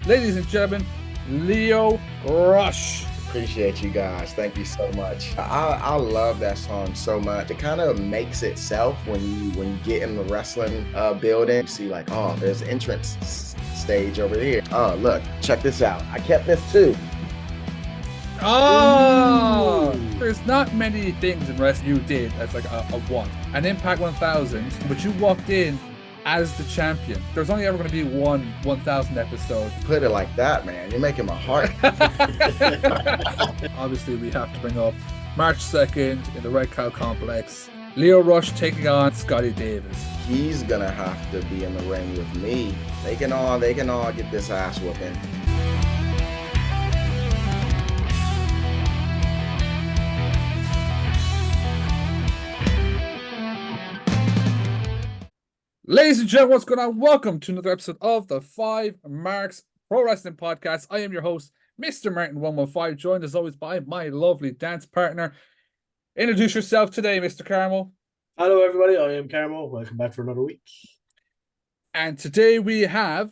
ladies and gentlemen, Lio Rush. Appreciate you guys. Thank you so much. I love that song so much. It kind of makes itself when you get in the wrestling building. You see like, oh, there's an entrance stage over here. Oh, look, check this out. I kept this too. Oh, there's not many things in wrestling you did as like a one. An Impact 1000, but you walked in as the champion. There's only ever going to be one 1000 episode. Put it like that, man. You're making my heart. Obviously, we have to bring up March 2nd in the Red Cow Complex. Lio Rush taking on Scotty Davis. He's gonna have to be in the ring with me. They can all get this ass whooping. Ladies and gentlemen, what's going on? Welcome to another episode of the FiveMarks Pro Wrestling Podcast. I am your host, Mr. Martin115, joined as always by my lovely dance partner. Introduce yourself today, Mr. Carmo. Hello, everybody. I am Carmo. Welcome back for another week. And today we have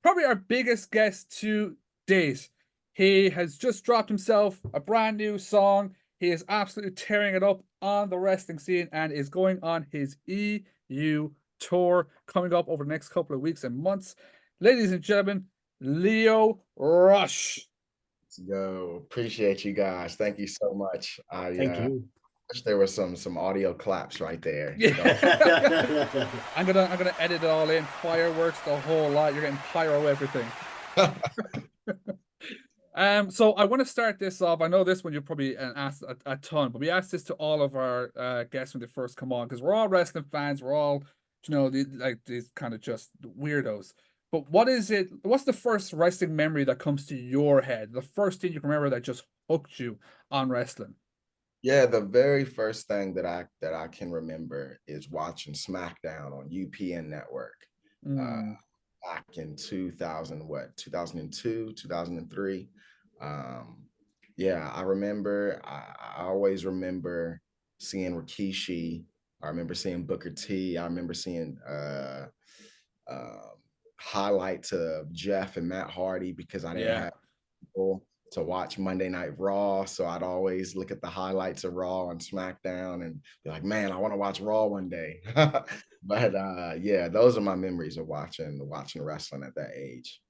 probably our biggest guest to date. He has just dropped himself a brand new song. He is absolutely tearing it up on the wrestling scene and is going on his EU tour coming up over the next couple of weeks and months. Ladies and gentlemen, Lio Rush. Let's go. Appreciate you guys. Thank you so much. Thank you. Wish there was some audio claps right there. Yeah. I'm gonna edit it all in. Fireworks, the whole lot. You're getting pyro everything. So I want to start this off. I know this one you probably asked a ton, but we asked this to all of our guests when they first come on because we're all wrestling fans. We're all, these kind of just weirdos. But what's the first wrestling memory that comes to your head? The first thing you can remember that just hooked you on wrestling? Yeah, the very first thing that I can remember is watching SmackDown on UPN Network back in 2002, 2003. I remember, I always remember seeing Rikishi. I remember seeing Booker T. I remember seeing highlights of Jeff and Matt Hardy because I didn't have people to watch Monday Night Raw. So I'd always look at the highlights of Raw and SmackDown and be like, man, I want to watch Raw one day. But those are my memories of watching wrestling at that age.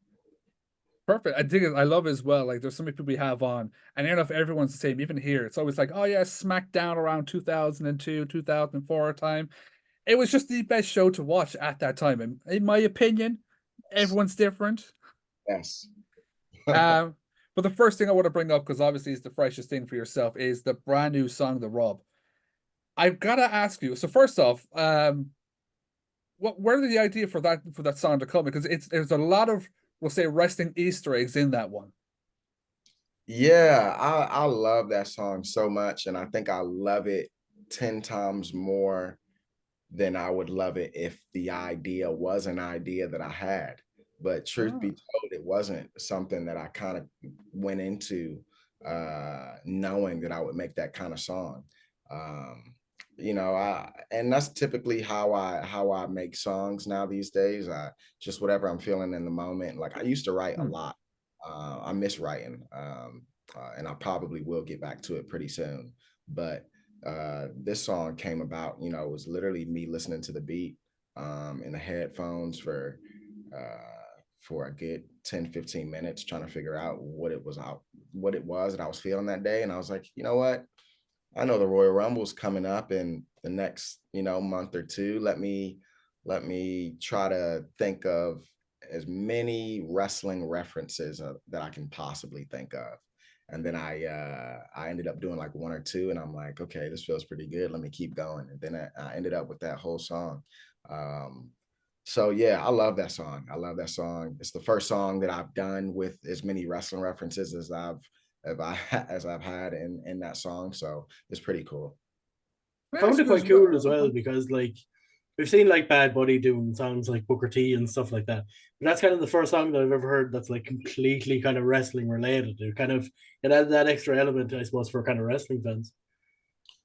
Perfect. I love it as well. Like there's so many people we have on, and I don't know if everyone's the same. Even here, it's always like, oh yeah, SmackDown around 2002, 2004 time. It was just the best show to watch at that time. In my opinion, everyone's different. Yes. But the first thing I want to bring up, because obviously it's the freshest thing for yourself, is the brand new song, The Rub. I've got to ask you. So first off, where did the idea for that song to come? Because there's a lot of, we'll say, wrestling Easter eggs in that one. Yeah, I love that song so much, and I think I love it 10 times more than I would love it if the idea was an idea that I had. But truth be told, it wasn't something that I kind of went into knowing that I would make that kind of song. And that's typically how I make songs now these days. Just whatever I'm feeling in the moment. Like I used to write a lot. I miss writing, and I probably will get back to it pretty soon. But this song came about, it was literally me listening to the beat in the headphones for a good 10-15 minutes trying to figure out what it was that I was feeling that day. And I was like, you know what? I know the Royal Rumble's coming up in the next, month or two. Let me try to think of as many wrestling references that I can possibly think of. And then I ended up doing like one or two, and I'm like, okay, this feels pretty good. Let me keep going. And then I ended up with that whole song. So yeah, I love that song. It's the first song that I've done with as many wrestling references as I've had in that song. So it's pretty cool. I found it quite cool as well because like we've seen like Bad Buddy doing songs like Booker T and stuff like that. But that's kind of the first song that I've ever heard that's like completely kind of wrestling related. It added that extra element, I suppose, for kind of wrestling fans.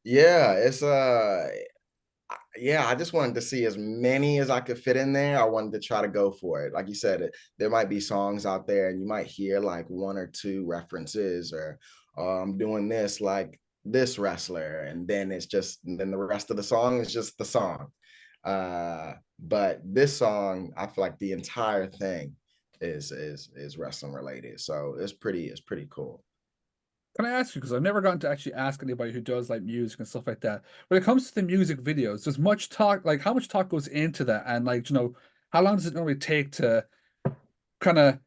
Yeah, Yeah, I just wanted to see as many as I could fit in there. I wanted to try to go for it. Like you said, there might be songs out there and you might hear like one or two references or I'm doing this like this wrestler. And then then the rest of the song is just the song. But this song, I feel like the entire thing is wrestling related. So it's pretty cool. Can I ask you, because I've never gotten to actually ask anybody who does like music and stuff like that. When it comes to the music videos, does much talk, like how much talk goes into that? And like, how long does it normally take to kind of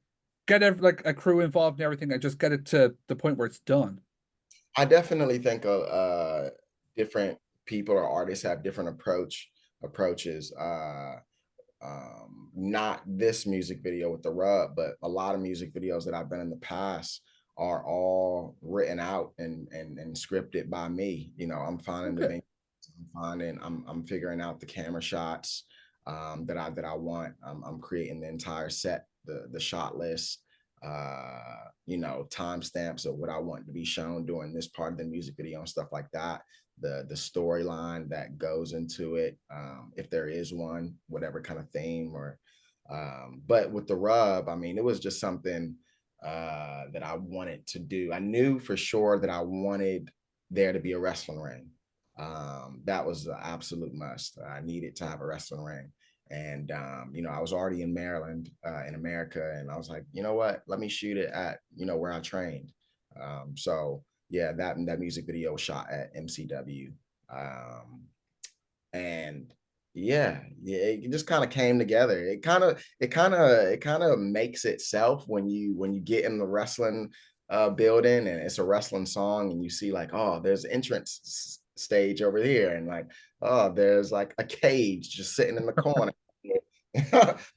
get like a crew involved and everything and just get it to the point where it's done? I definitely think different people or artists have different approaches. Not this music video with the rub, but a lot of music videos that I've done in the past are all written out and scripted by me. You know, I'm finding the Okay. venues, I'm figuring out the camera shots that I want. I'm creating the entire set, the shot list, timestamps of what I want to be shown during this part of the music video and stuff like that. The storyline that goes into it, if there is one, whatever kind of theme or but with the rub, I mean, it was just something that I wanted to do. I knew for sure that I wanted there to be a wrestling ring. That was the absolute must. I needed to have a wrestling ring. And I was already in Maryland, in America, and I was like, you know what? Let me shoot it at where I trained. So yeah, that music video was shot at MCW, and yeah, it just kind of came together. It kind of makes itself when you get in the wrestling building and it's a wrestling song and you see like, oh, there's entrance stage over here, and like, oh, there's like a cage just sitting in the corner.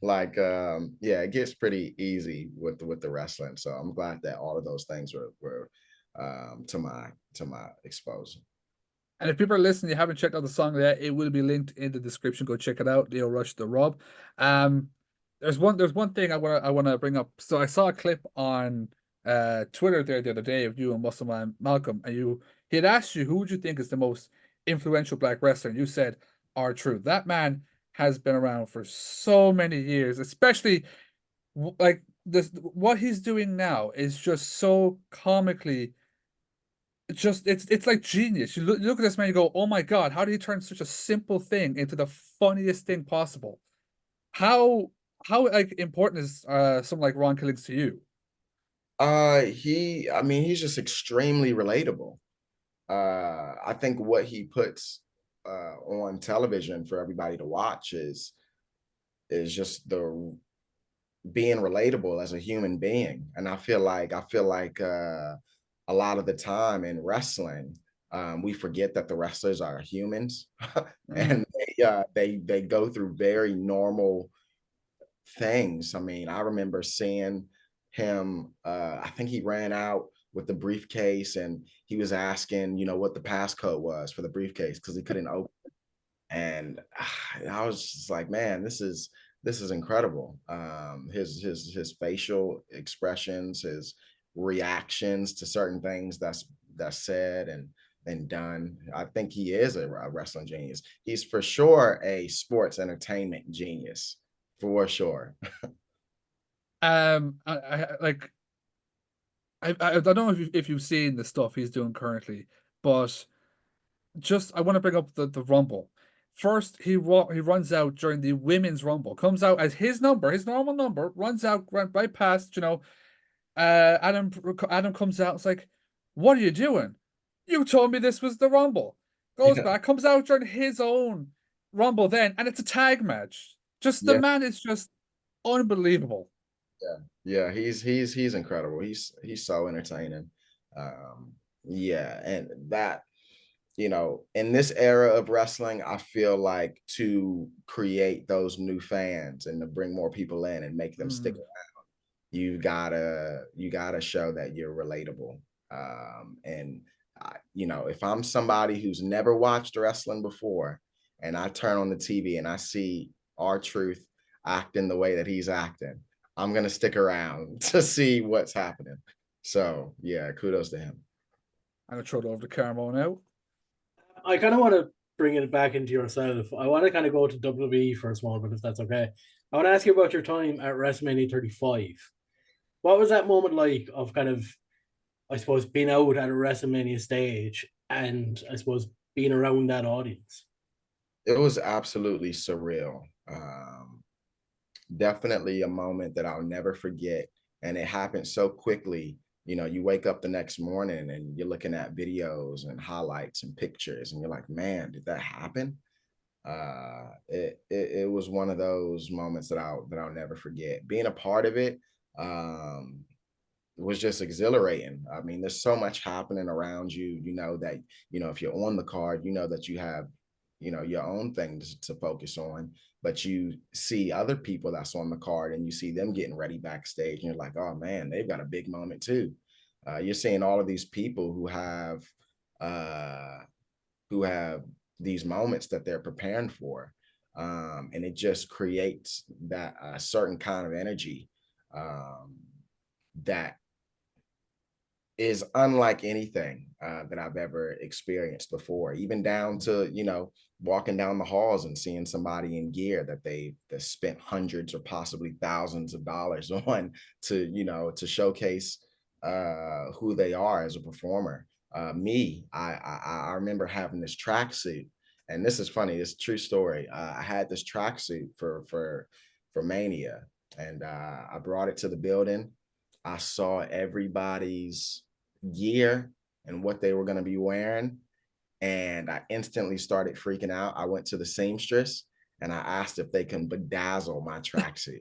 Like yeah, it gets pretty easy with the wrestling. So I'm glad that all of those things were to my exposure. And if people are listening, you haven't checked out the song yet, it will be linked in the description. Go check it out. Lio Rush the Rob. Um, there's one thing I wanna bring up. So I saw a clip on Twitter there the other day of you and Muscle Man Malcolm, and he had asked you who would you think is the most influential black wrestler, and you said R-Truth. That man has been around for so many years, especially like this. What he's doing now is just so comically just it's like genius. You look at this man, you go, "Oh my God, how did he turn such a simple thing into the funniest thing possible?" How how like important is something like Ron Killings to you? I mean, he's just extremely relatable. I think what he puts on television for everybody to watch is just the being relatable as a human being. And I feel like a lot of the time in wrestling, we forget that the wrestlers are humans Mm. and they go through very normal things. I mean, I remember seeing him, I think he ran out with the briefcase and he was asking, what the passcode was for the briefcase because he couldn't open. And I was just like, man, this is incredible. His facial expressions, his reactions to certain things that's said and done. I think he is a wrestling genius. He's for sure a sports entertainment genius, for sure. Like I don't know if you've seen the stuff he's doing currently, but just I want to bring up the Rumble. First, he runs out during the women's Rumble, comes out as his number, his normal number, runs out right past, Adam comes out. It's like, what are you doing? You told me this was the Rumble. Goes Yeah, back, comes out during his own Rumble then, and it's a tag match. Just the yeah, man is just unbelievable. yeah, yeah. He's incredible. He's so entertaining. Yeah, and that in this era of wrestling, I feel like to create those new fans and to bring more people in and make them stick, Mm. you gotta show that you're relatable. And if I'm somebody who's never watched wrestling before, and I turn on the TV and I see R-Truth acting the way that he's acting, I'm gonna stick around to see what's happening. So yeah, kudos to him. I'm gonna throw it over to Carmo now. I kind of want to bringing it back into yourself, I want to kind of go to WWE for a small bit, if that's okay. I want to ask you about your time at WrestleMania 35. What was that moment like of kind of, I suppose, being out at a WrestleMania stage and I suppose being around that audience? It was absolutely surreal. Definitely a moment that I'll never forget. And it happened so quickly. You know, you wake up the next morning and you're looking at videos and highlights and pictures, and you're like, man, did that happen? It was one of those moments that I'll never forget. Being a part of it was just exhilarating. I mean, there's so much happening around you. You know that, you know, if you're on the card, you know that you have, you know, your own things to focus on, but you see other people that's on the card and you see them getting ready backstage, and you're like, oh man, they've got a big moment too. You're seeing all of these people who have these moments that they're preparing for, and it just creates that certain kind of energy that is unlike anything that I've ever experienced before, even down to, you know, walking down the halls and seeing somebody in gear that they spent hundreds or possibly thousands of dollars on to, you know, to showcase who they are as a performer. I remember having this tracksuit, and this is funny. It's a true story. I had this tracksuit for Mania, and I brought it to the building. I saw everybody's gear and what they were going to be wearing, and I instantly started freaking out. I went to the seamstress and I asked if they can bedazzle my tracksuit.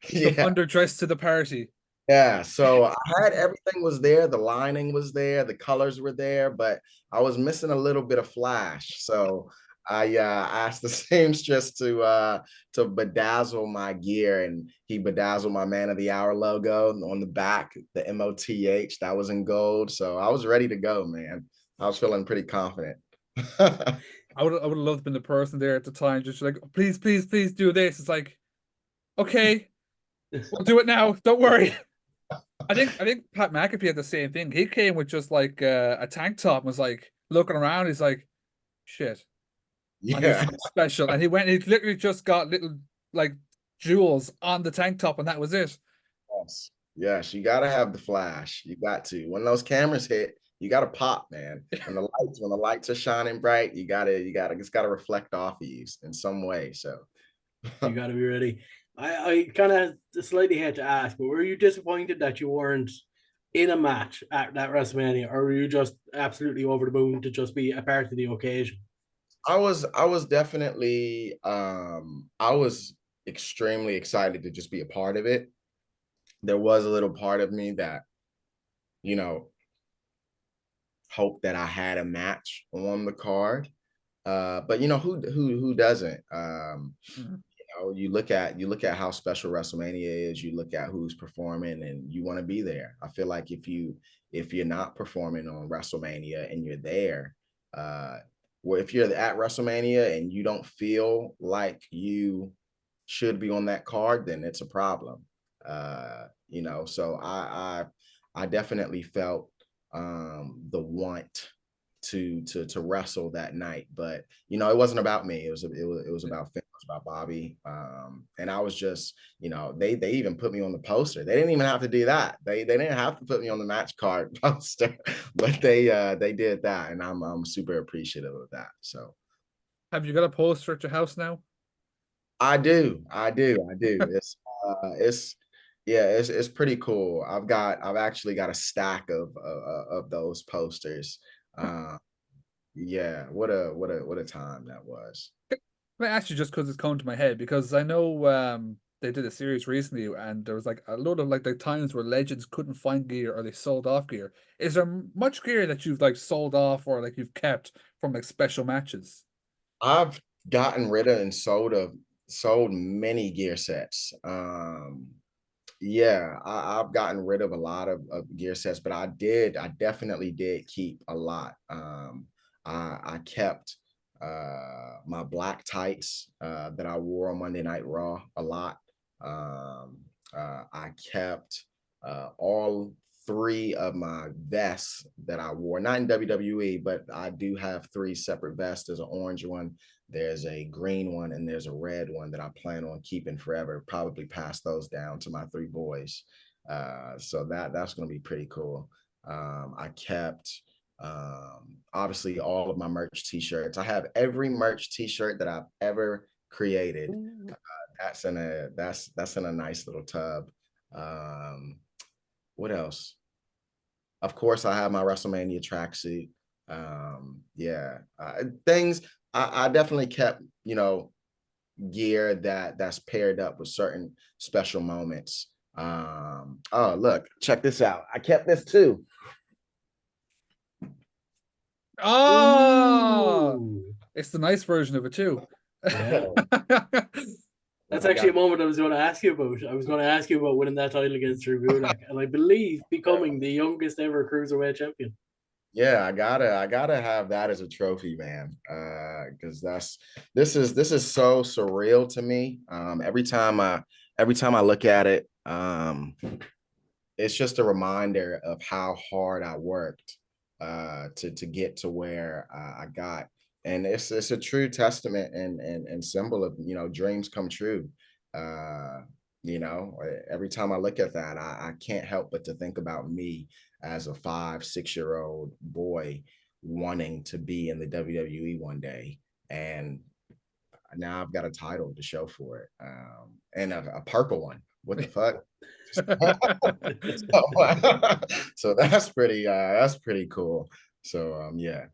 Yeah. Underdressed to the party. Yeah, so I had everything was there. The lining was there, the colors were there, but I was missing a little bit of flash. So I asked the seamstress to bedazzle my gear, and he bedazzled my Man of the Hour logo on the back, the MOTH, that was in gold. So I was ready to go, man. I was feeling pretty confident. I would have loved to been the person there at the time, just like, please, please, please do this. It's like, okay, we'll do it now. Don't worry. I think Pat McAfee had the same thing. He came with just like a tank top and was like looking around. He's like, shit. Yeah. Special. And he literally just got little like jewels on the tank top, and that was it. Yes. Yes, you gotta have the flash. You got to. When those cameras hit, you gotta pop, man. When the lights are shining bright, it's gotta reflect off of you in some way. So you gotta be ready. I kind of slightly had to ask, but were you disappointed that you weren't in a match at that WrestleMania, or were you just absolutely over the moon to just be a part of the occasion? I was definitely I was extremely excited to just be a part of it. There was a little part of me that, you know, hoped that I had a match on the card. But you know, who doesn't? You know, you look at how special WrestleMania is, you look at who's performing, and you want to be there. I feel like if you're not performing on WrestleMania and you're there, well, if you're at WrestleMania and you don't feel like you should be on that card, then it's a problem. You know, so I definitely felt the want to wrestle that night, but you know, it wasn't about me. It was about Finn, it was about Bobby, and I was just, you know, they even put me on the poster. They didn't even have to do that. They didn't have to put me on the match card poster, but they did that, and I'm super appreciative of that. So, have you got a poster at your house now? I do. It's yeah, it's pretty cool. I've actually got a stack of those posters. Yeah, what a time that was. I asked you just because it's come to my head, because I know they did a series recently and there was like a load of like the times where legends couldn't find gear or they sold off gear. Is there much gear that you've like sold off or like you've kept from like special matches? I've gotten rid of and sold many gear sets. Yeah, I've gotten rid of a lot of gear sets, but I definitely did keep a lot. I kept my black tights that I wore on Monday Night Raw a lot. I kept all 3 of my vests that I wore, not in WWE, but I do have 3 separate vests. There's an orange one, there's a green one, and there's a red one that I plan on keeping forever. Probably pass those down to my 3 boys. So that's going to be pretty cool. I kept obviously all of my merch t-shirts. I have every merch t-shirt that I've ever created. That's in a nice little tub. What else? Of course, I have my WrestleMania tracksuit. Things I definitely kept, gear that's paired up with certain special moments. Oh, look, check this out. I kept this too. Oh, Ooh. it's the nice version of it too. Yeah. That's actually a moment I was going to ask you about. I was going to ask you about winning that title against Drew Gulak, and I believe becoming the youngest ever Cruiserweight champion. Yeah, I gotta have that as a trophy, man. Because this is so surreal to me. Every time I look at it, it's just a reminder of how hard I worked to get to where I got. And it's a true testament and symbol of, dreams come true. Every time I look at that, I can't help but to think about me as a 5-6-year-old boy wanting to be in the WWE one day. And now I've got a title to show for it. And a purple one. What the fuck? So that's pretty cool. So yeah.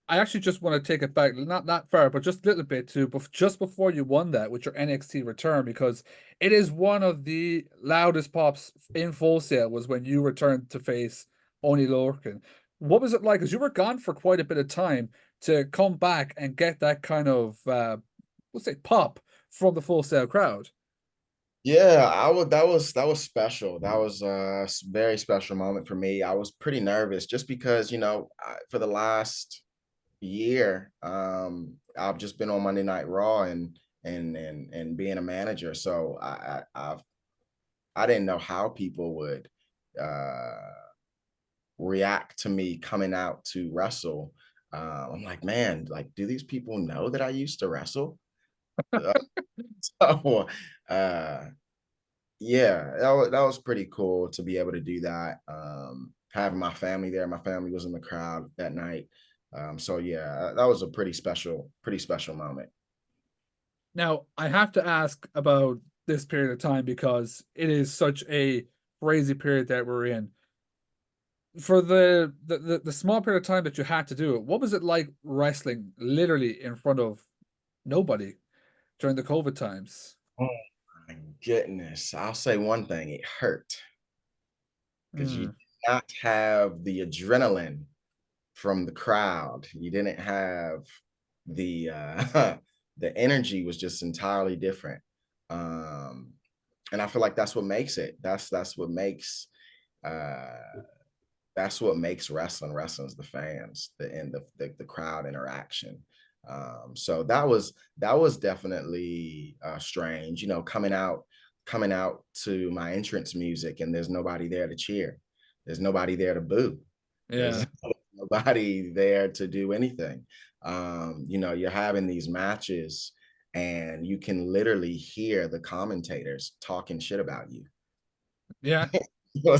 I actually just want to take it back, not that far, but just a little bit to just before you won that with your NXT return, because it is one of the loudest pops in Full Sail was when you returned to face Oney Lorcan. What was it like? Because you were gone for quite a bit of time to come back and get that kind of, let's say, pop from the Full Sail crowd. Yeah, that was special. That was a very special moment for me. I was pretty nervous just because, for the last year, I've just been on Monday Night Raw and being a manager. So I didn't know how people would react to me coming out to wrestle. I'm like, man, like, do these people know that I used to wrestle? So yeah, that was pretty cool to be able to do that. Having my family there, my family was in the crowd that night. So yeah, that was a pretty special moment. Now, I have to ask about this period of time because it is such a crazy period that we're in. For the small period of time that you had to do it, what was it like wrestling literally in front of nobody during the COVID times? Oh my goodness. I'll say one thing, it hurt because you Hmm. did not have the adrenaline from the crowd. You didn't have the the energy was just entirely different. And I feel like that's what makes it. Uh that's what makes wrestling. Wrestling's the fans, the crowd interaction. So that was definitely strange, coming out to my entrance music and there's nobody there to cheer. There's nobody there to boo. Yeah. There's nobody there to do anything. You're having these matches and you can literally hear the commentators talking shit about you. Yeah. You're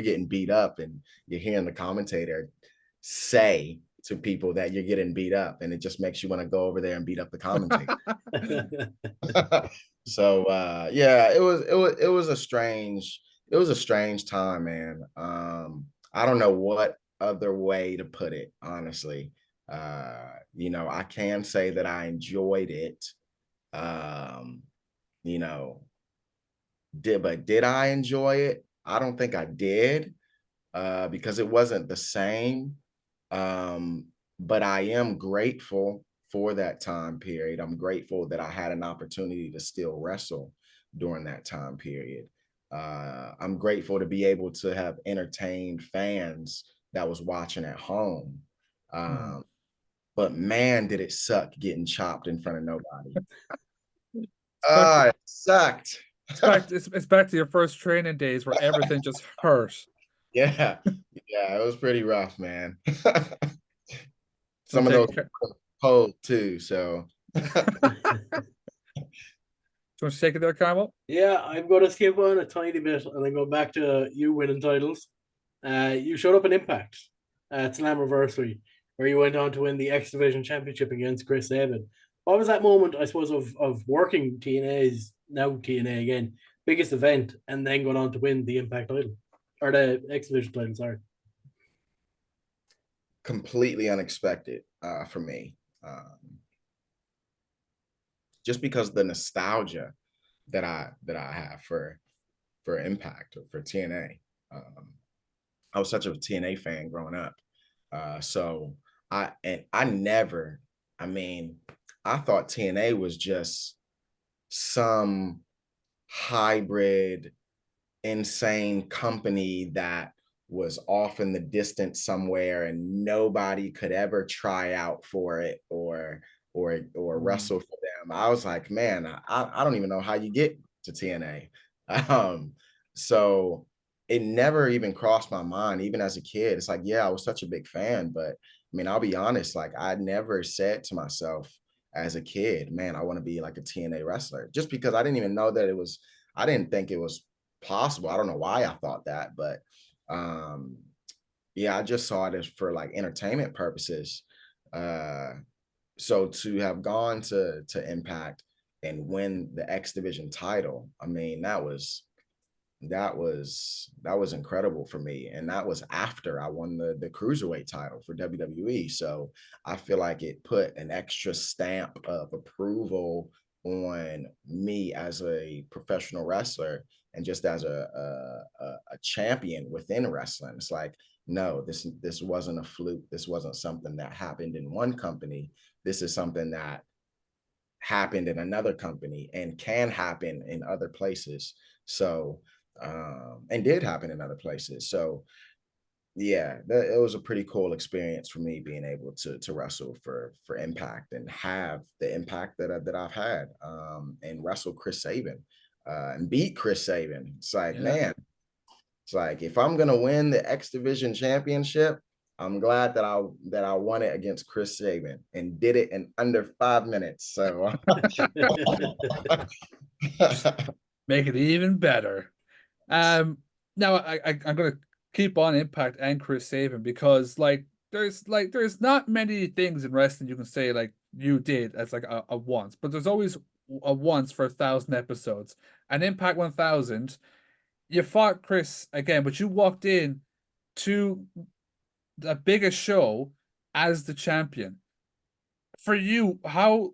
getting beat up and you're hearing the commentator say to people that you're getting beat up, and it just makes you want to go over there and beat up the commentator. So yeah, it was a strange time, man. I don't know what other way to put it, honestly. I can say that I enjoyed it. Um, you know, did I enjoy it? I don't think I did, because it wasn't the same. But I am grateful for that time period. I'm grateful that I had an opportunity to still wrestle during that time period. I'm grateful to be able to have entertained fans that was watching at home. But man, did it suck getting chopped in front of nobody. But It sucked. It's back to your first training days where everything just hurt. Yeah, yeah, it was pretty rough, man. So Some of those do cold too. So you want to take it there, Carmo? Yeah, I'm going to skip on a tiny bit and then go back to you winning titles. You showed up in Impact at Slammiversary, where you went on to win the X Division Championship against Chris Sabin. What was that moment, I suppose, of working TNA's, now TNA again, biggest event, and then going on to win the Impact title? Or the X Division title, sorry. completely unexpected for me. Just because the nostalgia that I have for Impact or for TNA. I was such a TNA fan growing up. So I thought TNA was just some hybrid, insane company that was off in the distance somewhere and nobody could ever try out for it or wrestle for them. I was like, man, I don't even know how you get to TNA. So it never even crossed my mind, even as a kid. It's like, yeah, I was such a big fan, but I mean, I'll be honest, like I never said to myself as a kid, man, I want to be like a TNA wrestler, just because I didn't even know that I didn't think it was possible. I don't know why I thought that, but yeah, I just saw it as for like entertainment purposes. So to have gone to Impact and win the X Division title, I mean, that was incredible for me, and that was after I won the Cruiserweight title for WWE. So I feel like it put an extra stamp of approval on me as a professional wrestler and just as a champion within wrestling. It's like, no, this wasn't a fluke. This wasn't something that happened in one company. This is something that happened in another company and can happen in other places. So and did happen in other places. So yeah, it was a pretty cool experience for me being able to wrestle for Impact and have the impact that I've had, and wrestle Chris Sabin and beat Chris Sabin. It's like, man, it's like if I'm gonna win the X Division Championship, I'm glad that I won it against Chris Sabin and did it in under 5 minutes. So Make it even better. Now I'm gonna keep on Impact and Chris Sabin because there's not many things in wrestling you can say like you did as like a once, but there's always a once for 1,000 episodes. And Impact 1000, you fought Chris again, but you walked in to the biggest show as the champion. For you, how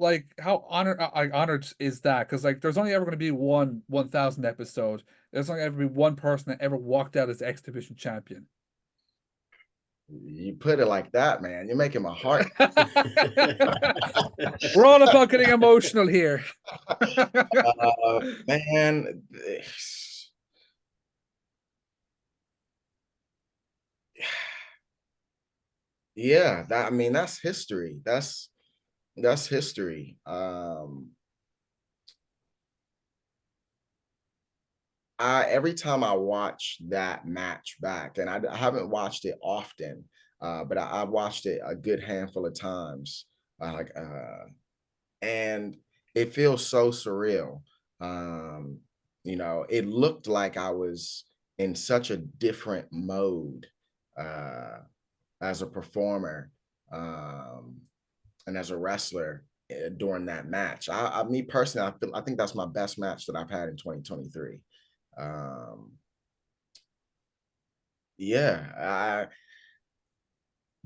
honored is that? Because like there's only ever going to be 1,000 episode. There's only ever be one person that ever walked out as X Division champion. You put it like that, man. You're making my heart. We're all about getting emotional here. Man, yeah, I mean, that's history. That's history. Every time I watch that match back, and I haven't watched it often, but I've watched it a good handful of times. And it feels so surreal. It looked like I was in such a different mode as a performer and as a wrestler during that match. Me personally, I think that's my best match that I've had in 2023. Yeah,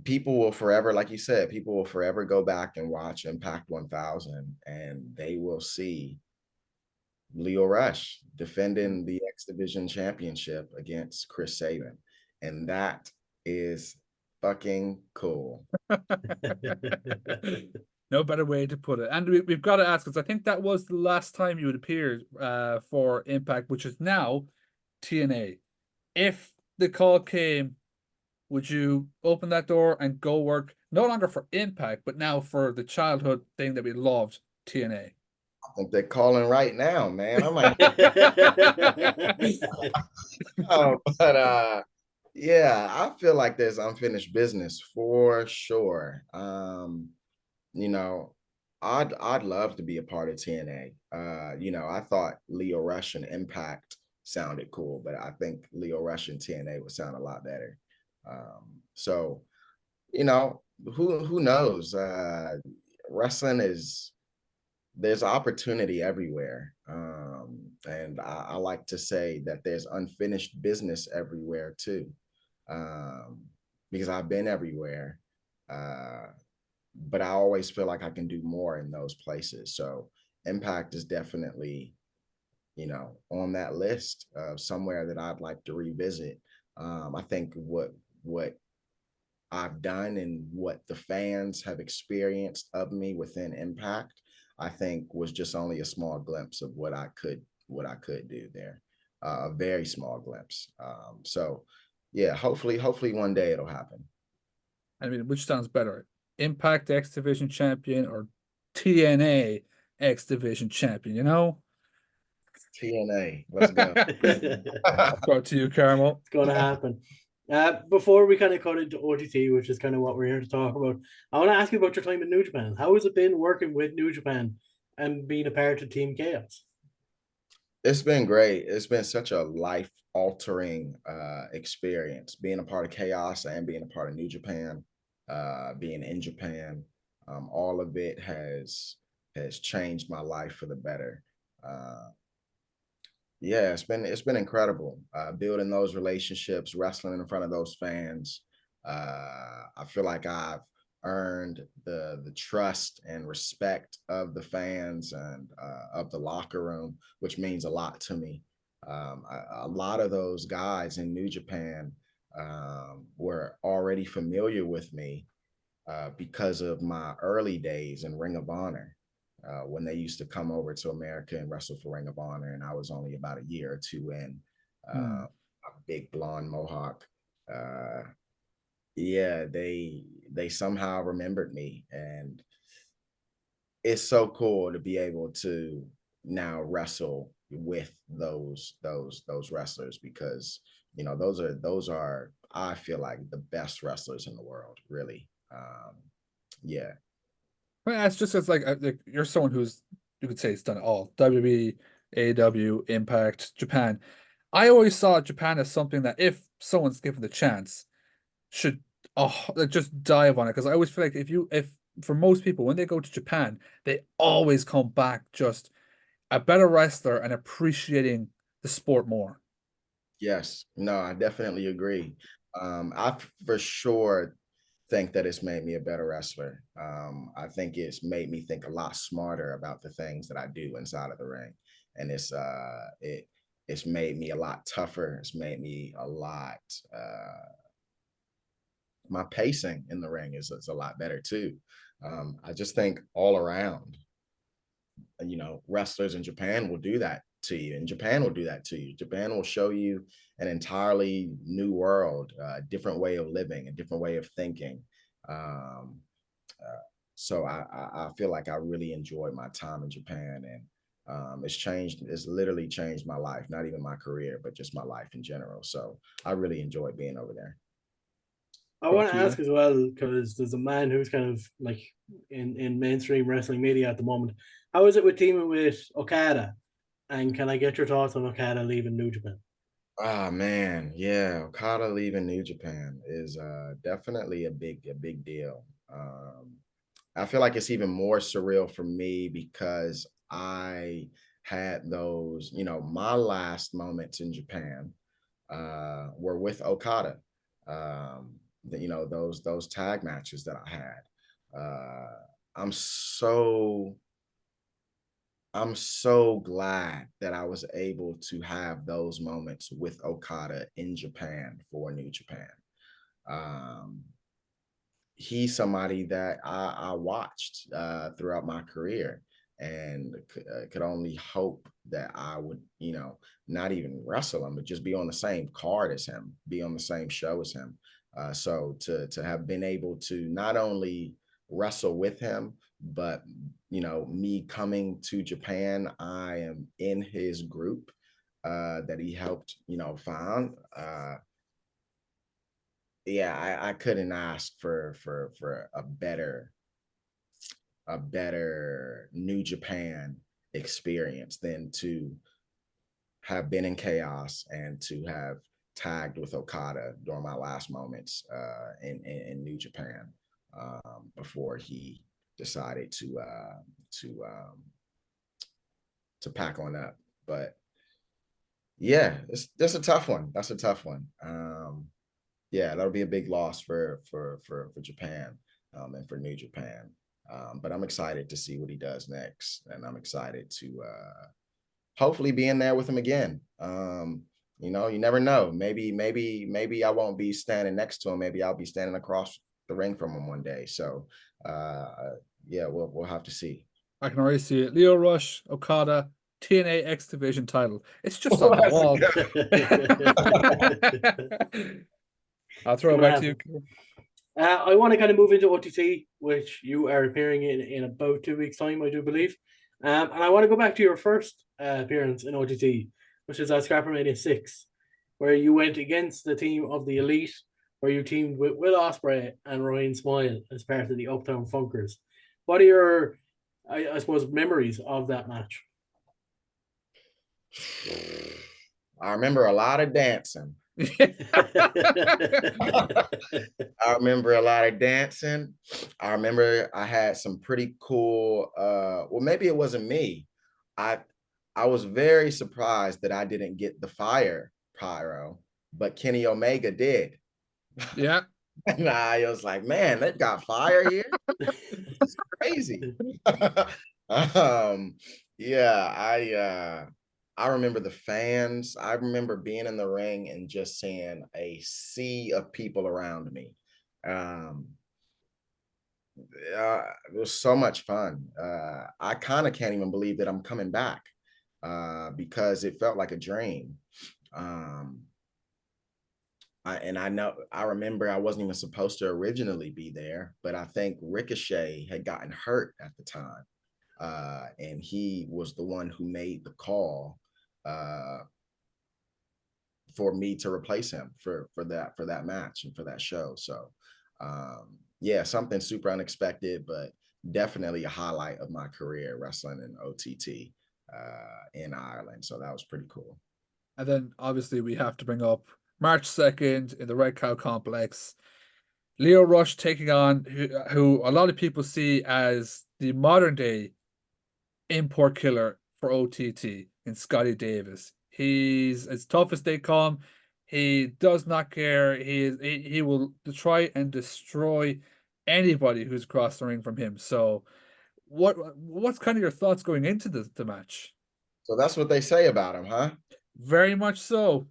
people will forever, like you said, people will forever go back and watch Impact 1000 and they will see Lio Rush defending the X Division Championship against Chris Sabin. And that is fucking cool. No better way to put it. And we've got to ask, because I think that was the last time you would appear for Impact, which is now TNA. If the call came, would you open that door and go work no longer for Impact, but now for the childhood thing that we loved, TNA? think they're calling right now, man. I'm like, oh, but yeah, I feel like there's unfinished business for sure. You know, I'd love to be a part of TNA. You know, I thought Lio Rush and Impact sounded cool, but I think Lio Rush and TNA would sound a lot better. So, you know, who knows? Wrestling is there's opportunity everywhere. And I like to say that there's unfinished business everywhere too. Um, because I've been everywhere. But I always feel like I can do more in those places. So Impact is definitely, you know, on that list of somewhere that I'd like to revisit. I think what I've done and what the fans have experienced of me within Impact, I think was just only a small glimpse of what I could do there. A very small glimpse. So yeah, hopefully one day it'll happen. I mean, which sounds better, Impact X Division champion or TNA X Division champion? You know, TNA, let's go. go to you, Carmo. It's going to happen. Before we kind of cut into OTT, which is kind of what we're here to talk about, I want to ask you about your time in New Japan. How has it been working with New Japan and being a part of Team Chaos? It's been great. It's been such a life-altering experience, being a part of Chaos and being a part of New Japan, being in Japan. All of it has changed my life for the better. Uh, yeah, it's been incredible. Building those relationships, wrestling in front of those fans. I feel like I've earned the trust and respect of the fans and of the locker room, which means a lot to me. A lot of those guys in New Japan were already familiar with me because of my early days in Ring of Honor. When they used to come over to America and wrestle for Ring of Honor, and I was only about a year or two in, a big blonde mohawk. Uh, yeah, they somehow remembered me, and it's so cool to be able to now wrestle with those wrestlers because you know those are I feel like the best wrestlers in the world, really. Yeah. Well, that's just as like you're someone who's, you could say, it's done it all: WWE, AEW, Impact, Japan. I always saw Japan as something that if someone's given the chance, should like, just dive on it, because I always feel like if for most people when they go to Japan, they always come back just a better wrestler and appreciating the sport more. Yes, no, I definitely agree. I for sure think that it's made me a better wrestler. I think it's made me think a lot smarter about the things that I do inside of the ring, and it's made me a lot tougher. It's made me a lot. My pacing in the ring is a lot better too. I just think all around, you know, wrestlers in Japan will do that to you, and Japan will do that to you. Japan will show you an entirely new world, a different way of living, a different way of thinking. Um, so I feel like I really enjoyed my time in Japan, and it's literally changed my life, not even my career, but just my life in general. So I really enjoyed being over there. I want to ask as well, because there's a man who's kind of like in mainstream wrestling media at the moment. How is it with teaming with Okada? And can I get your thoughts on Okada leaving New Japan? Ah man, yeah, Okada leaving New Japan is definitely a big deal. I feel like it's even more surreal for me because I had those, you know, my last moments in Japan were with Okada. You know, those tag matches that I had. I'm so I'm so glad that I was able to have those moments with Okada in Japan for New Japan. Um, he's somebody that I watched throughout my career and could only hope that I would, you know, not even wrestle him, but just be on the same card as him, be on the same show as him. So to have been able to not only wrestle with him, but me coming to Japan, I am in his group that he helped, found. Yeah, I couldn't ask for a better New Japan experience than to have been in Chaos and to have tagged with Okada during my last moments in New Japan before he decided to pack on up. But yeah, that's a tough one. That's a tough one. Yeah, that'll be a big loss for Japan and for New Japan. But I'm excited to see what he does next, and I'm excited to hopefully be in there with him again. You never know. Maybe I won't be standing next to him. Maybe I'll be standing across the ring from him one day. So yeah, we'll have to see. I can already see it. Lio Rush, Okada, TNA X Division title. It's just on the wall. I'll throw it back to you. I want to kind of move into OTT, which you are appearing in about 2 weeks' time, I do believe. And I want to go back to your first appearance in OTT, which is at Scrappermania 6, where you went against the team of the Elite, where you teamed with Will Ospreay and Ryan Smile as part of the Uptown Funkers. What are your, I suppose, memories of that match? I remember a lot of dancing. I remember a lot of dancing. I remember I had some pretty cool, well, maybe it wasn't me. I was very surprised that I didn't get the fire pyro, but Kenny Omega did. Yeah. And I was like, man, they've got fire here. It's crazy. Yeah, I remember the fans. I remember being in the ring and just seeing a sea of people around me. It was so much fun. I kind of can't even believe that I'm coming back because it felt like a dream. I remember I wasn't even supposed to originally be there, but I think Ricochet had gotten hurt at the time. And he was the one who made the call for me to replace him for that match and for that show. So yeah, something super unexpected, but definitely a highlight of my career wrestling in OTT in Ireland. So that was pretty cool. And then obviously we have to bring up March 2nd in the Red Cow Complex. Lio Rush taking on who a lot of people see as the modern day import killer for OTT in Scotty Davis. He's as tough as they come. He does not care. He will try and destroy anybody who's across the ring from him. So what's kind of your thoughts going into the match? So that's what they say about him, huh? Very much so.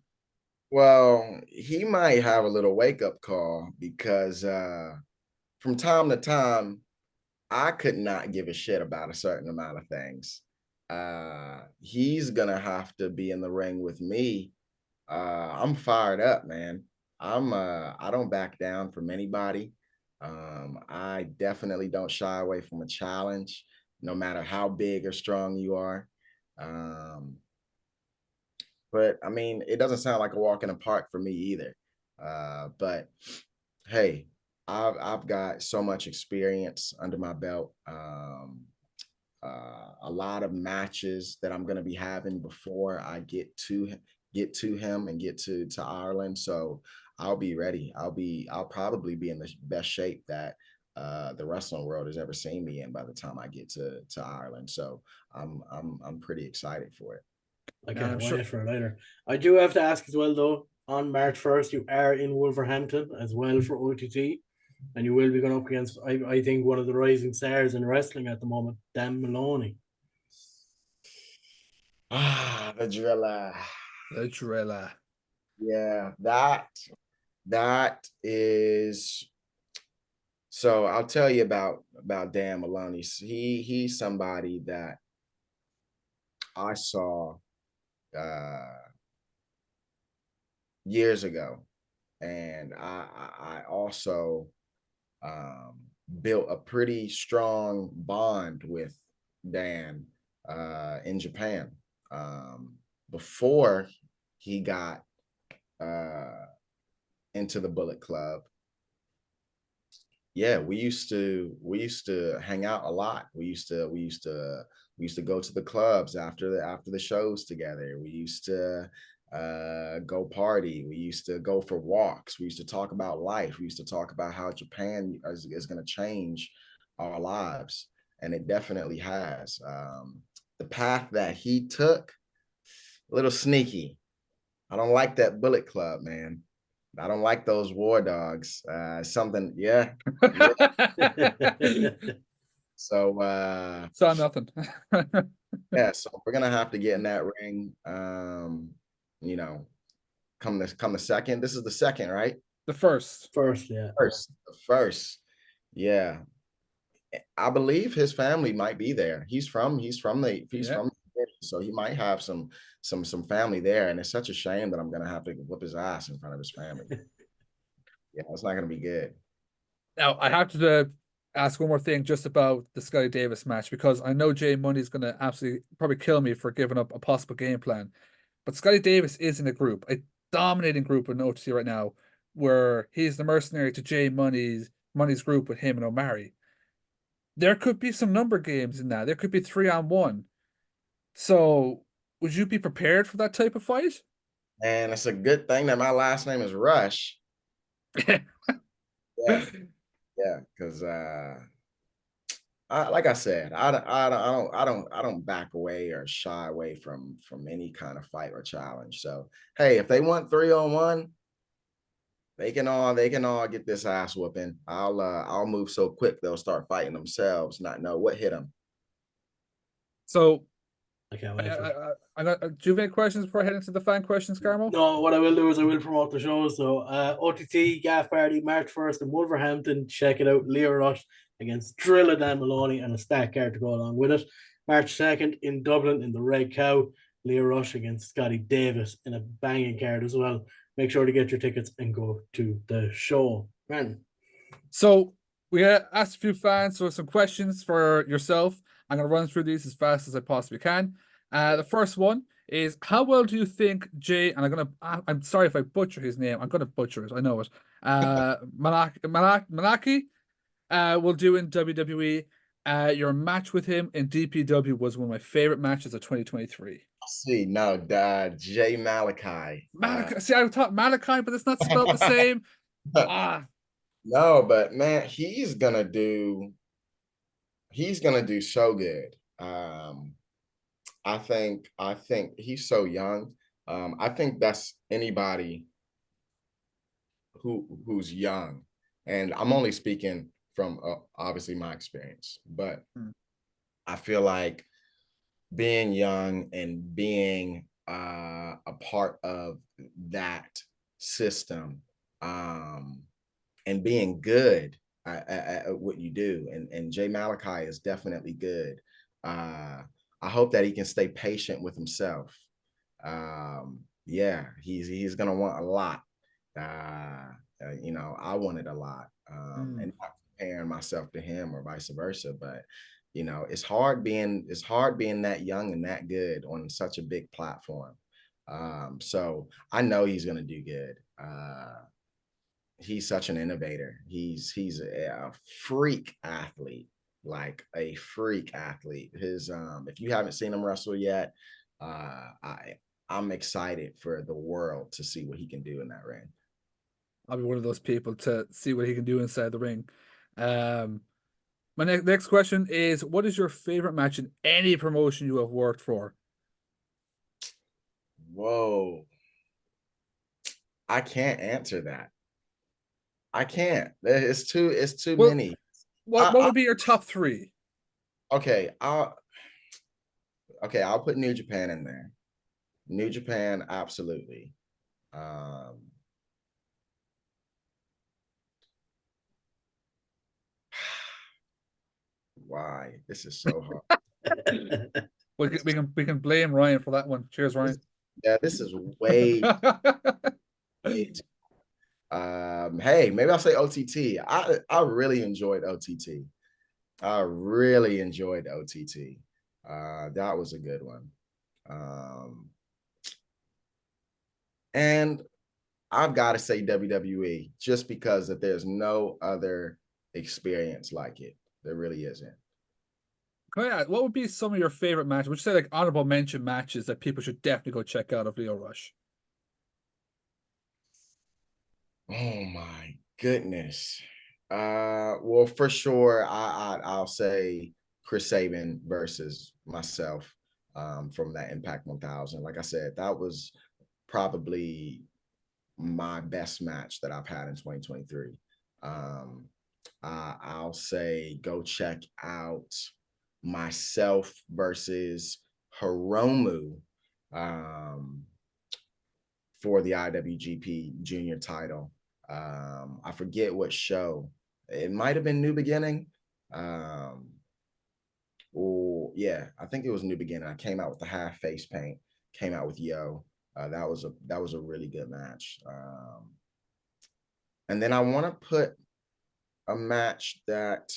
Well, he might have a little wake-up call because from time to time, I could not give a shit about a certain amount of things. He's gonna have to be in the ring with me. I'm fired up, man. I don't back down from anybody. I definitely don't shy away from a challenge, no matter how big or strong you are. But I mean, it doesn't sound like a walk in the park for me either. But hey, I've got so much experience under my belt. A lot of matches that I'm going to be having before I get to him and get to Ireland. So I'll be ready. I'll probably be in the best shape that the wrestling world has ever seen me in by the time I get to Ireland. So I'm pretty excited for it. I can't wait for it either. I do have to ask as well, though, on March 1st, you are in Wolverhampton as well for OTT, and you will be going up against, I think, one of the rising stars in wrestling at the moment, Dan Maloney. The Driller. The Driller. Yeah, that is. So I'll tell you about Dan Maloney. He's somebody that I saw years ago, and I also built a pretty strong bond with Dan in Japan before he got into the Bullet Club. Yeah, we used to hang out a lot. We used to go to the clubs after the shows together. We used to go party. We used to go for walks. We used to talk about life. We used to talk about how Japan is going to change our lives, and it definitely has. The path that he took, a little sneaky. I don't like that Bullet Club, man. I don't like those war dogs. Something, yeah. So Saw nothing. yeah, so we're gonna have to get in that ring. You know, come the second. This is the second, right? The first. Yeah. The first. Yeah. I believe his family might be there. He's from so he might have some family there. And it's such a shame that I'm gonna have to whip his ass in front of his family. Yeah, it's not gonna be good. Now I have to ask one more thing just about the Scotty Davis match, because I know Jay Money's gonna absolutely probably kill me for giving up a possible game plan. But Scotty Davis is in a dominating group in OTC right now, where he's the mercenary to Jay Money's group with him and O'Mari. There could be some number games in that. There could be 3-on-1. So would you be prepared for that type of fight? And it's a good thing that my last name is Rush. Yeah, yeah, because like I said, I don't back away or shy away from any kind of fight or challenge. So hey, if they want 3-on-1, they can all get this ass whooping. I'll move so quick they'll start fighting themselves, not know what hit them. So I can't wait. do you have any questions before I head into the fan questions, Carmo? No, what I will do is I will promote the show. So OTT Gaff Party March 1st in Wolverhampton. Check it out. Lio Rush against Drilla Dan Maloney and a stack card to go along with it. March 2nd in Dublin in the Red Cow. Lio Rush against Scotty Davis in a banging card as well. Make sure to get your tickets and go to the show. Man. So we asked a few fans for some questions for yourself. I'm going to run through these as fast as I possibly can. The first one is, how well do you think Jay, and I'm sorry if I butcher his name, I'm going to butcher it, I know it, Manaki will do in WWE. Your match with him in DPW was one of my favorite matches of 2023. See, no, Jay Malachi. See, I thought Malachi, but it's not spelled the same. No, but man, he's gonna do so good. I think he's so young. I think that's anybody who's young, and I'm only speaking from obviously my experience, but I feel like being young and being a part of that system, and being good at what you do, and Jay Malachi is definitely good. I hope that he can stay patient with himself. Yeah, he's gonna want a lot. I wanted a lot, and not comparing myself to him or vice versa, but it's hard being that young and that good on such a big platform. So I know he's gonna do good. He's such an innovator. He's a freak athlete, like a freak athlete. His if you haven't seen him wrestle yet, I'm excited for the world to see what he can do in that ring. I'll be one of those people to see what he can do inside the ring. My next question is, what is your favorite match in any promotion you have worked for? Whoa. I can't answer that. I can't. It's too many. What would be your top 3? Okay, I'll put New Japan in there. New Japan, absolutely. Why? This is so hard. we can blame Ryan for that one. Cheers, Ryan. This is way. Hey, maybe I'll say OTT. I really enjoyed OTT. I really enjoyed OTT. That was a good one. And I've got to say WWE, just because that there's no other experience like it. There really isn't. What would be some of your favorite matches? Would you say like honorable mention matches that people should definitely go check out of Lio Rush? Oh my goodness. Well, for sure, I'll say Chris Sabin versus myself from that Impact 1000. Like I said, that was probably my best match that I've had in 2023. I'll say go check out myself versus Hiromu for the IWGP Junior title. I forget what show. It might have been New Beginning. Yeah, I think it was New Beginning. I came out with the half face paint. Came out with Yo. That was a really good match. And then I want to put a match that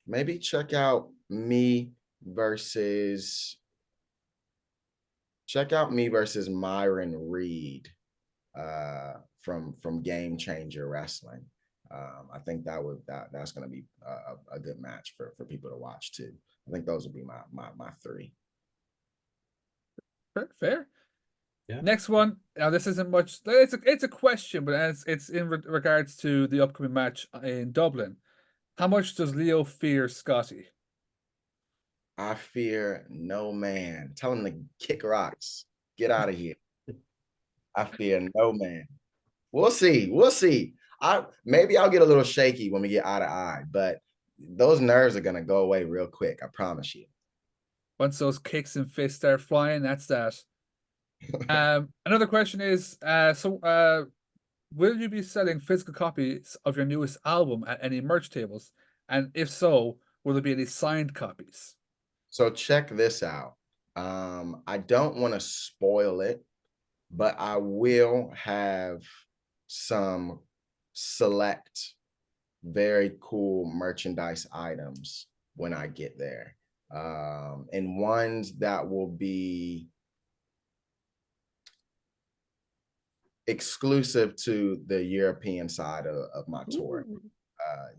maybe check out me versus Myron Reed from Game Changer Wrestling. I think that's going to be a good match for people to watch too. I think those would be my three. Fair. Yeah. Next one. Now this isn't much. It's a question, but it's in regards to the upcoming match in Dublin. How much does Lio fear Scotty? I fear no man. Tell him to kick rocks. Get out of here. I fear no man. We'll see. Maybe I'll get a little shaky when we get eye to eye, but those nerves are gonna go away real quick. I promise you. Once those kicks and fists start flying, that's that. Another question is, will you be selling physical copies of your newest album at any merch tables? And if so, will there be any signed copies? So check this out. I don't want to spoil it, but I will have some select very cool merchandise items when I get there. And ones that will be exclusive to the European side of my tour.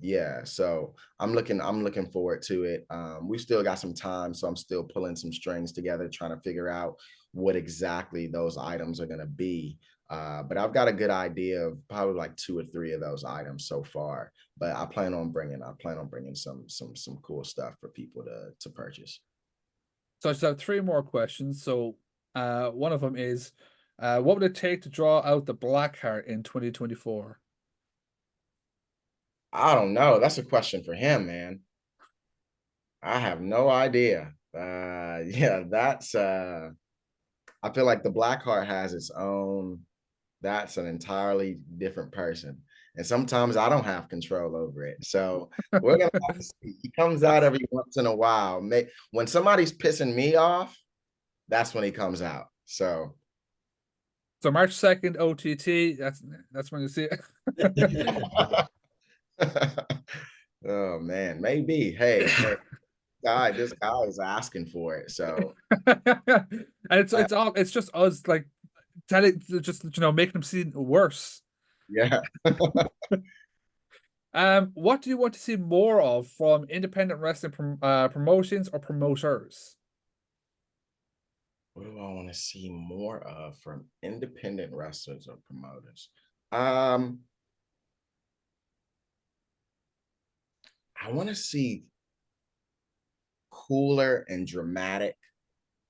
Yeah, so I'm looking forward to it. We still got some time, so I'm still pulling some strings together, trying to figure out what exactly those items are going to be. But I've got a good idea of probably like 2 or 3 of those items so far. But I plan on bringing some cool stuff for people to purchase. So I just have 3 more questions. So one of them is, what would it take to draw out the Black Heart in 2024? I don't know. That's a question for him, man. I have no idea. Yeah, that's I feel like the Blackheart has its own, that's an entirely different person. And sometimes I don't have control over it. So we're gonna have to see. He comes out every once in a while. When somebody's pissing me off, that's when he comes out. So March 2nd, OTT. That's when you see it. Oh man, maybe. Hey, this guy is asking for it. So And it's just us like telling, just making them seem worse. yeah. What do you want to see more of from independent wrestling promotions or promoters? What do I want to see more of from independent wrestlers or promoters? I want to see cooler and dramatic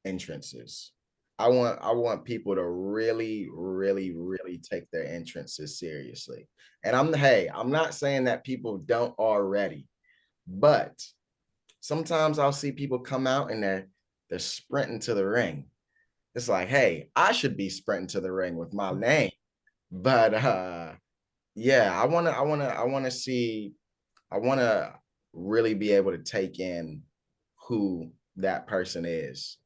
entrances. I want people to really, really, really take their entrances seriously. And I'm not saying that people don't already, but sometimes I'll see people come out and they're sprinting to the ring. It's like, hey, I should be sprinting to the ring with my name. But yeah, I want to really be able to take in who that person is.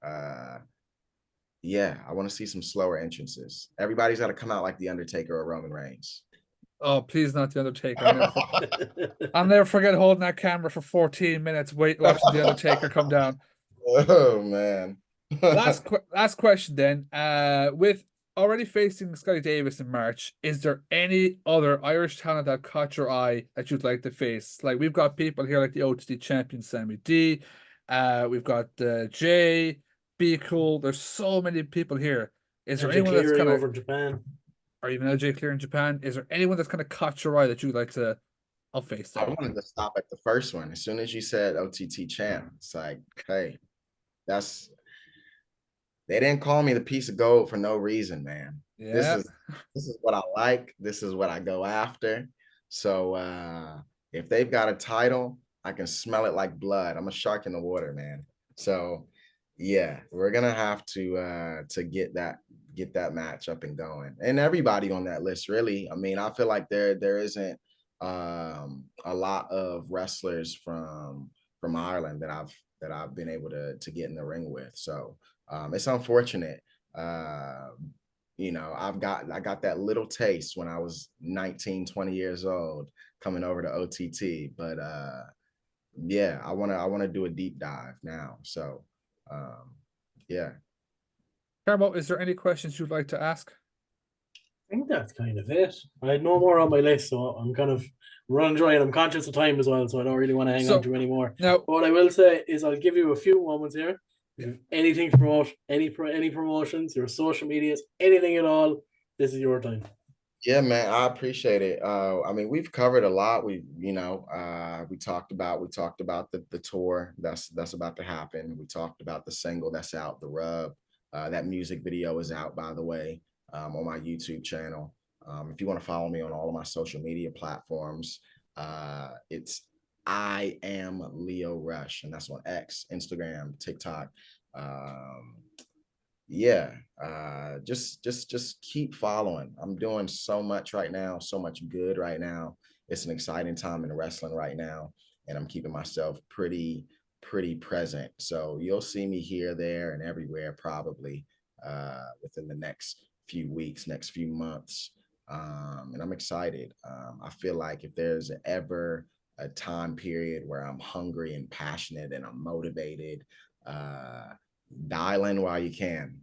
Yeah, I want to see some slower entrances. Everybody's got to come out like The Undertaker or Roman Reigns. Oh, please not The Undertaker. I'll never forget holding that camera for 14 minutes watching The Undertaker come down. Oh, man. Last question then. With already facing Scotty Davis in March, is there any other Irish talent that caught your eye that you'd like to face? Like, we've got people here like the OTT champion Sammy D. We've got Jay, Be Cool. There's so many people here. Is there anyone that's kind of over in Japan? Or even LJ Clear in Japan? Is there anyone that's kind of caught your eye that you'd like to face there? I wanted to stop at the first one. As soon as you said OTT champ, it's like, hey, they didn't call me the piece of gold for no reason, man. Yeah. This is what I like. This is what I go after. So if they've got a title, I can smell it like blood. I'm a shark in the water, man. So yeah, we're gonna have to get that match up and going. And everybody on that list, really. I mean, I feel like there isn't a lot of wrestlers from Ireland that I've been able to get in the ring with. So it's unfortunate. You know, I got that little taste when I was 19, 20 years old coming over to OTT, but yeah, I want to do a deep dive now. So yeah. Carmo, is there any questions you'd like to ask? I think that's kind of it. I had no more on my list, so I'm kind of running dry, and I'm conscious of time as well, so I don't really want to hang on to any more. Now, but what I will say is I'll give you a few moments here. If you have anything to promote, any promotions, your social medias, anything at all, this is your time. Yeah, man, I appreciate it. I mean, we've covered a lot. We talked about the tour that's about to happen. We talked about the single that's out, The Rub. That music video is out, by the way, on my YouTube channel. If you want to follow me on all of my social media platforms, it's I am Lio Rush, and that's on X, Instagram, TikTok. Yeah, just keep following. I'm doing so much right now, so much good right now. It's an exciting time in wrestling right now, and I'm keeping myself pretty present. So you'll see me here, there, and everywhere probably within the next few weeks, next few months. And I'm excited. I feel like if there's ever a time period where I'm hungry and passionate and I'm motivated, dial in while you can,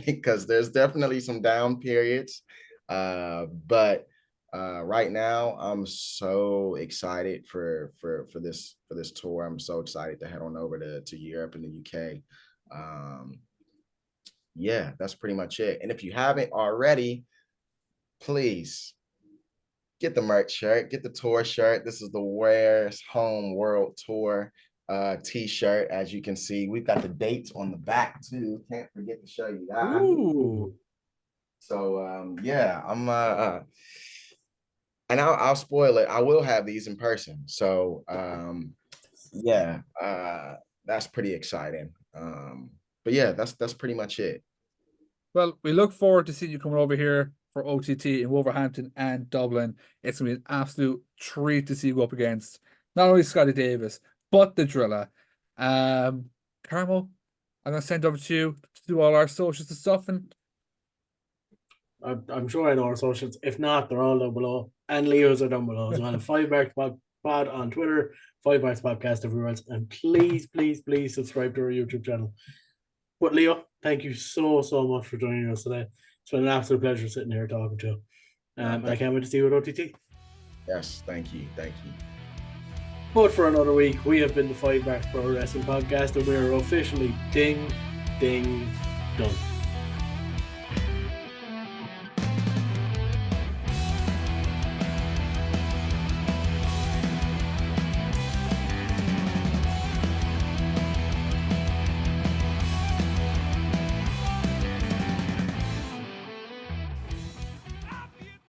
because there's definitely some down periods. But right now, I'm so excited for this tour. I'm so excited to head on over to Europe and the UK. Yeah, that's pretty much it. And if you haven't already, please get the merch shirt, get the tour shirt. This is the Where's Home World Tour t-shirt. As you can see, we've got the dates on the back too. Can't forget to show you that. Ooh. So yeah, I'm and I'll spoil it. I will have these in person. So yeah, that's pretty exciting. But yeah, that's pretty much it. Well, we look forward to seeing you coming over here for OTT in Wolverhampton and Dublin. It's going to be an absolute treat to see you go up against not only Scotty Davis, but the Driller. Carmo, I'm going to send over to you to do all our socials and stuff. And I'm sure I know our socials. If not, they're all down below. And Leo's are down below as well. FiveMarks Pod on Twitter, FiveMarks Podcast everywhere else. And please subscribe to our YouTube channel. But Leo, thank you so much for joining us today. It's been an absolute pleasure sitting here talking to you. And I can't wait to see you at OTT. Yes, thank you. But for another week, we have been the FiveMarks Pro Wrestling Podcast, and we are officially ding, done.